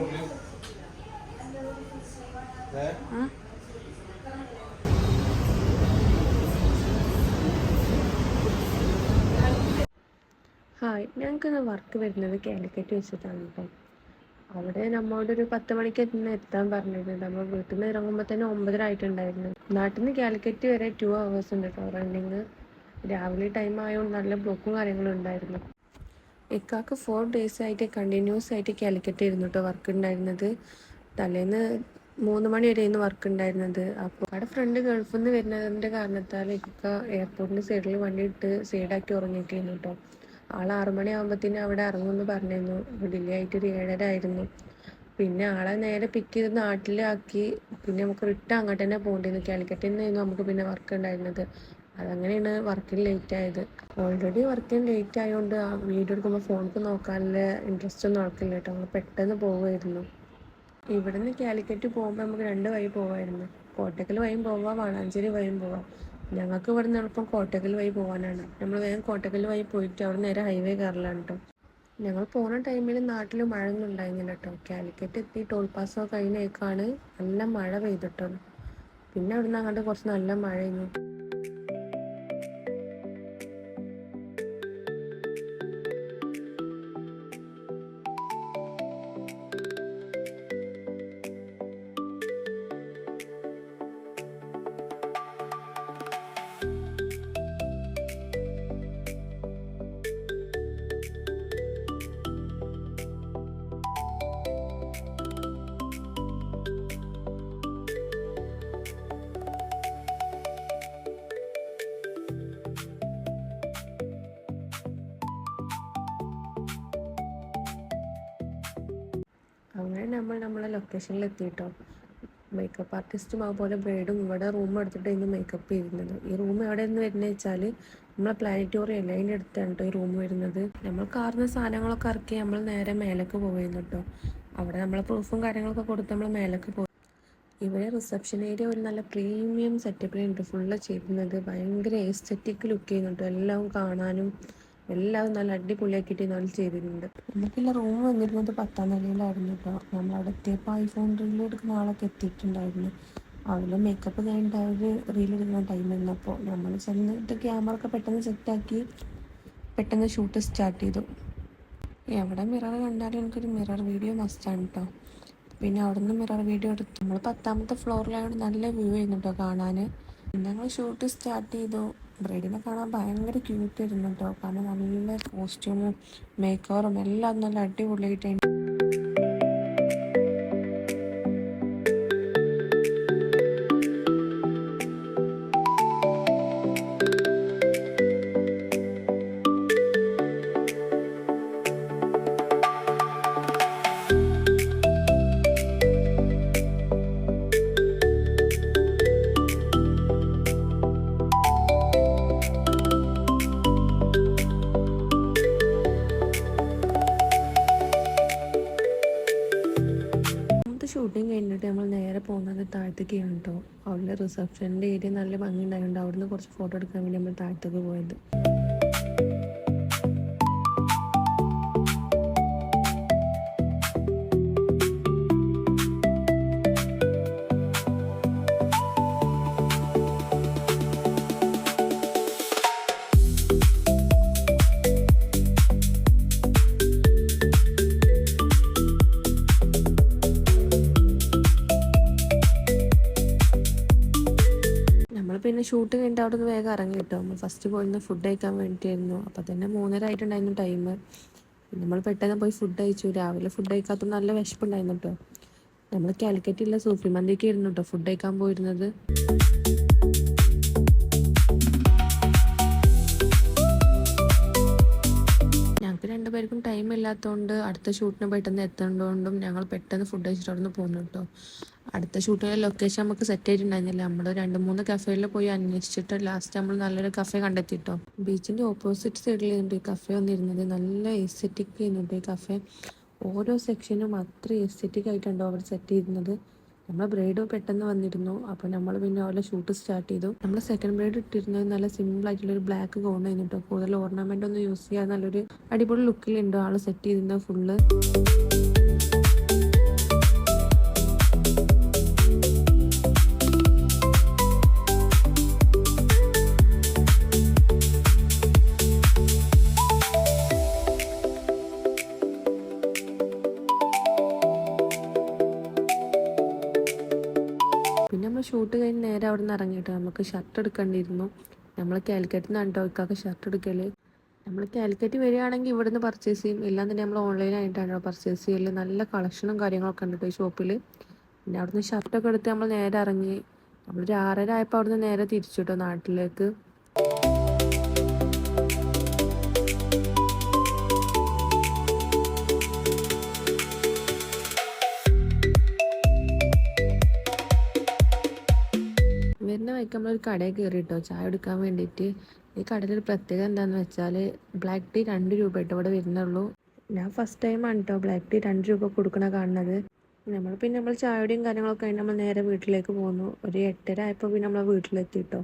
Hi, ഞങ്ങൾക്കിന്ന് work വരുന്നത് കാലിക്കറ്റ് വെച്ചിട്ടാണ് കേട്ടോ. അവിടെ നമ്മളോടൊരു 10 മണിക്ക് എത്താൻ പറഞ്ഞിരുന്നു. നമ്മൾ വീട്ടിൽ നിന്ന് ഇറങ്ങുമ്പോൾ തന്നെ 9:30 ആയിട്ടുണ്ടായിരുന്നു. നാട്ടിൽ നിന്ന് കാലിക്കറ്റ് വരെ 2 hours ഉണ്ട് കേട്ടോ റണ്ണിങ്. രാവിലെ ടൈം ആയതുകൊണ്ട് നല്ല ബ്ലോക്കും കാര്യങ്ങളും ഉണ്ടായിരുന്നു. ഇക്കാക്ക് 4 days ആയിട്ട് കണ്ടിന്യൂസ് ആയിട്ട് കാലിക്കറ്റ് ആയിരുന്നു കേട്ടോ വർക്ക് ഉണ്ടായിരുന്നത്. തലേന്ന് 3 മണി വരെയായിരുന്നു വർക്ക് ഉണ്ടായിരുന്നത്. അപ്പോൾ അവിടെ ഫ്രണ്ട് ഗൾഫിൽ നിന്ന് വരുന്നതിൻ്റെ കാരണത്താൽ ഇക്ക എയർപോർട്ടിൻ്റെ സൈഡിൽ വണ്ടി ഇട്ട് സൈഡാക്കി ഉറങ്ങിയിട്ടായിരുന്നു കേട്ടോ. ആൾ 6 മണിയാകുമ്പോഴത്തേന് അവിടെ ഇറങ്ങുമെന്ന് പറഞ്ഞിരുന്നു. ഡിലേ ആയിട്ട് ഒരു 7:30 ആയിരുന്നു. പിന്നെ ആളെ നേരെ പിക്ക് ചെയ്ത് നാട്ടിലാക്കി. പിന്നെ നമുക്ക് റിട്ടേൺ അങ്ങോട്ട് തന്നെ പോകേണ്ടിയിരുന്നു. കാലിക്കറ്റിൽ നിന്നായിരുന്നു നമുക്ക് പിന്നെ വർക്ക് ഉണ്ടായിരുന്നത്. അതങ്ങനെയാണ് വർക്കിന് ലേറ്റ് ആയത്. ഓൾറെഡി വർക്കിന് ലേറ്റ് ആയതുകൊണ്ട് ആ വീഡിയോ എടുക്കുമ്പോൾ ഫോണിൽ നോക്കാനുള്ള ഇൻട്രസ്റ്റ് ഒന്നും ആൾക്കില്ല കേട്ടോ. നമ്മൾ പെട്ടെന്ന് പോവുമായിരുന്നു. ഇവിടെ നിന്ന് കാലിക്കറ്റ് പോകുമ്പോൾ നമുക്ക് 2 വഴി പോകാമായിരുന്നു. കോട്ടക്കൽ വഴിയും പോവാം, വളാഞ്ചേരി വഴിയും പോവാം. ഞങ്ങൾക്ക് ഇവിടെ നിന്ന് എളുപ്പം കോട്ടക്കൽ വഴി പോകാനാണ്. നമ്മൾ വേഗം കോട്ടക്കൽ വഴി പോയിട്ട് അവിടെ നേരെ ഹൈവേ കയറലാണ് കേട്ടോ. ഞങ്ങൾ പോകുന്ന ടൈമിൽ നാട്ടിൽ മഴ ഒന്നും ഉണ്ടായിരുന്നില്ല കേട്ടോ. കാലിക്കറ്റ് എത്തി ടോൾ പാസ് കഴിഞ്ഞേക്കാണ് നല്ല മഴ പെയ്തിട്ടോ. പിന്നെ അവിടെ നിന്ന് അങ്ങോട്ട് കുറച്ച് നല്ല മഴയായിരുന്നു. അങ്ങനെ നമ്മളെ ലൊക്കേഷനിൽ എത്തിയിട്ടോ. മേക്കപ്പ് ആർട്ടിസ്റ്റും അതുപോലെ ബ്രൈഡും ഇവിടെ റൂം എടുത്തിട്ട് ഇന്ന് മേക്കപ്പ് ചെയ്യുന്നത്. ഈ റൂം എവിടെ നിന്ന് വരുന്നത് വെച്ചാൽ നമ്മളെ പ്ലാനറ്റോറിയം അല്ലേ, അതിൻ്റെ അടുത്താണ് കേട്ടോ ഈ റൂം വരുന്നത്. നമ്മൾ കാറിന് സാധനങ്ങളൊക്കെ ഇറക്കി നമ്മൾ നേരെ മേലേക്ക് പോകുന്നു കേട്ടോ. അവിടെ നമ്മളെ പ്രൂഫും കാര്യങ്ങളൊക്കെ കൊടുത്ത് നമ്മൾ മേലേക്ക് പോകും. ഇവിടെ റിസപ്ഷൻ ഏരിയ ഒരു നല്ല പ്രീമിയം സെറ്റപ്പിലുണ്ട് ഫുള്ള് ചെയ്യുന്നത്. ഭയങ്കര എസ്തെറ്റിക് ലുക്ക് ചെയ്യുന്നുണ്ട്. എല്ലാം കാണാനും എല്ലാം നല്ല അടിപൊളിയാക്കിയിട്ട് നല്ല ചെയ്തിട്ടുണ്ട്. നമുക്കുള്ള റൂം വന്നിരുന്നത് 10ാം നിലയിലായിരുന്നു കേട്ടോ. നമ്മളവിടെ എത്തിയപ്പോൾ ഐഫോൺ റീൽ എടുക്കുന്ന ആളൊക്കെ എത്തിയിട്ടുണ്ടായിരുന്നു. അവള് മേക്കപ്പ് കഴിഞ്ഞിട്ട് അവർ റീലെടുക്കുന്ന ടൈം ഇരുന്നപ്പോൾ നമ്മൾ ചെന്നിട്ട് ക്യാമറ ഒക്കെ പെട്ടെന്ന് സെറ്റാക്കി പെട്ടെന്ന് ഷൂട്ട് സ്റ്റാർട്ട് ചെയ്തു. എവിടെ മിറർ കണ്ടാലും എനിക്കൊരു മിറർ വീഡിയോ മസ്റ്റാണ് കേട്ടോ. പിന്നെ അവിടെ നിന്ന് മിറർ വീഡിയോ എടുത്തു. നമ്മൾ 10ാമത്തെ ഫ്ലോറിലായതുകൊണ്ട് നല്ല വ്യൂ ആയിരുന്നു കേട്ടോ കാണാൻ. പിന്നെ ഞങ്ങൾ ഷൂട്ട് സ്റ്റാർട്ട് ചെയ്തു. ബ്രൈഡിനെ കാണാൻ ഭയങ്കര ക്യൂട്ടായിരുന്നു കേട്ടോ. കാരണം നല്ല കോസ്റ്റ്യൂമും മേക്കവറും എല്ലാം നല്ല അടിപൊളിയായിട്ടുണ്ട്. ഷൂട്ടിങ് കഴിഞ്ഞിട്ട് നമ്മൾ നേരെ പോകുന്നത് താഴത്തേക്കാണ് കേട്ടോ. അവിടെ റിസപ്ഷൻ്റെ ഏരിയ നല്ല ഭംഗി ഉണ്ടായതുകൊണ്ട് അവിടുന്ന് കുറച്ച് ഫോട്ടോ എടുക്കാൻ വേണ്ടി നമ്മൾ താഴത്തേക്ക് പോയത്. പിന്നെ ഷൂട്ട് കഴിഞ്ഞിട്ട് അവിടെ നിന്ന് വേഗം ഇറങ്ങി കിട്ടും. നമ്മൾ ഫസ്റ്റ് പോയിരുന്ന ഫുഡ് കഴിക്കാൻ വേണ്ടിയിട്ടായിരുന്നു. അപ്പോൾ തന്നെ 3:30 ആയിട്ടുണ്ടായിരുന്നു ടൈം. പിന്നെ നമ്മൾ പെട്ടെന്ന് പോയി ഫുഡ് കഴിച്ചു. രാവിലെ ഫുഡ് കഴിക്കാത്ത നല്ല വിശപ്പുണ്ടായിരുന്നു കേട്ടോ. നമ്മൾ കാലിക്കറ്റിലുള്ള സൂഫി മന്തിക്ക് ആയിരുന്നു കേട്ടോ ഫുഡ് കഴിക്കാൻ പോയിരുന്നത്. ഞങ്ങൾക്ക് 2 പേർക്കും ടൈം ഇല്ലാത്തതുകൊണ്ട് അടുത്ത ഷൂട്ടിന് പെട്ടെന്ന് എത്തേണ്ടതുകൊണ്ടും ഞങ്ങൾ പെട്ടെന്ന് ഫുഡ് കഴിച്ചിട്ട് അവിടെ നിന്ന് പോകുന്നു കേട്ടോ. അടുത്ത ഷൂട്ടിലെ ലൊക്കേഷൻ നമുക്ക് സെറ്റ് ആയിട്ടുണ്ടായിരുന്നില്ല. നമ്മൾ 2-3 കഫേയിൽ പോയി അന്വേഷിച്ചിട്ട് ലാസ്റ്റ് നമ്മൾ നല്ലൊരു കഫേ കണ്ടെത്തിട്ടോ. ബീച്ചിൻ്റെ ഓപ്പോസിറ്റ് സൈഡിലുണ്ട് ഈ കഫേ വന്നിരുന്നത്. നല്ല എസ്തെറ്റിക് ചെയ്യുന്നുണ്ട് ഈ കഫേ. ഓരോ സെക്ഷനും അത്ര എസ്തെറ്റിക് ആയിട്ടുണ്ടോ അവർ സെറ്റ് ചെയ്യുന്നത്. നമ്മളെ ബ്രൈഡ് പെട്ടെന്ന് വന്നിരുന്നു. അപ്പോൾ നമ്മൾ പിന്നെ അവരുടെ ഷൂട്ട് സ്റ്റാർട്ട് ചെയ്തു. നമ്മൾ സെക്കൻഡ് ബ്രൈഡ് ഇട്ടിരുന്നത് നല്ല സിമ്പിൾ ആയിട്ടുള്ളൊരു ബ്ലാക്ക് ഗൗൺ ആയിരുന്നു കേട്ടോ. കൂടുതൽ ഓർണമെൻ്റ് ഒന്നും യൂസ് ചെയ്യാതെ നല്ലൊരു അടിപൊളി ലുക്കിലുണ്ടോ ആൾ സെറ്റ് ചെയ്തിരുന്നത് ഫുള്ള്. നമ്മൾ ഷൂട്ട് കഴിഞ്ഞ് നേരെ അവിടെ നിന്ന് ഇറങ്ങിയിട്ട് നമുക്ക് ഷർട്ട് എടുക്കേണ്ടിയിരുന്നു. നമ്മൾ കാലിക്കറ്റിൽ നിന്നാണ് കേട്ടോ ഇക്കാക്ക് ഷർട്ട് എടുക്കൽ. നമ്മൾ കാലിക്കറ്റ് വരികയാണെങ്കിൽ ഇവിടുന്ന് പർച്ചേസ് ചെയ്യും, ഇല്ലാന്നുണ്ടെങ്കിൽ നമ്മൾ ഓൺലൈനായിട്ടാണ് പർച്ചേസ് ചെയ്യൽ. നല്ല കളക്ഷനും കാര്യങ്ങളൊക്കെ ഉണ്ട് കേട്ടോ ഈ ഷോപ്പിൽ. പിന്നെ അവിടുന്ന് ഷർട്ടൊക്കെ എടുത്ത് നമ്മൾ നേരെ ഇറങ്ങി. നമ്മളൊരു 6:30 ആയപ്പോൾ അവിടുന്ന് നേരെ തിരിച്ചു കേട്ടോ നാട്ടിലേക്ക്. വരുന്ന വഴിക്ക് നമ്മളൊരു കടയിൽ കയറി കേട്ടോ ചായ എടുക്കാൻ വേണ്ടിയിട്ട്. ഈ കടയിൽ ഒരു പ്രത്യേകത എന്താണെന്ന് വെച്ചാൽ ബ്ലാക്ക് ടീ 2 രൂപ കേട്ടോ ഇവിടെ വരുന്നുള്ളൂ. ഞാൻ ഫസ്റ്റ് ടൈമാണ് കേട്ടോ ബ്ലാക്ക് ടീ 2 രൂപ കൊടുക്കണ കാണുന്നത്. നമ്മൾ ചായയുടെയും കാര്യങ്ങളൊക്കെ കഴിഞ്ഞ് നമ്മൾ നേരെ വീട്ടിലേക്ക് പോന്നു. ഒരു 8:30 ആയപ്പോൾ പിന്നെ നമ്മൾ വീട്ടിലെത്തി കേട്ടോ.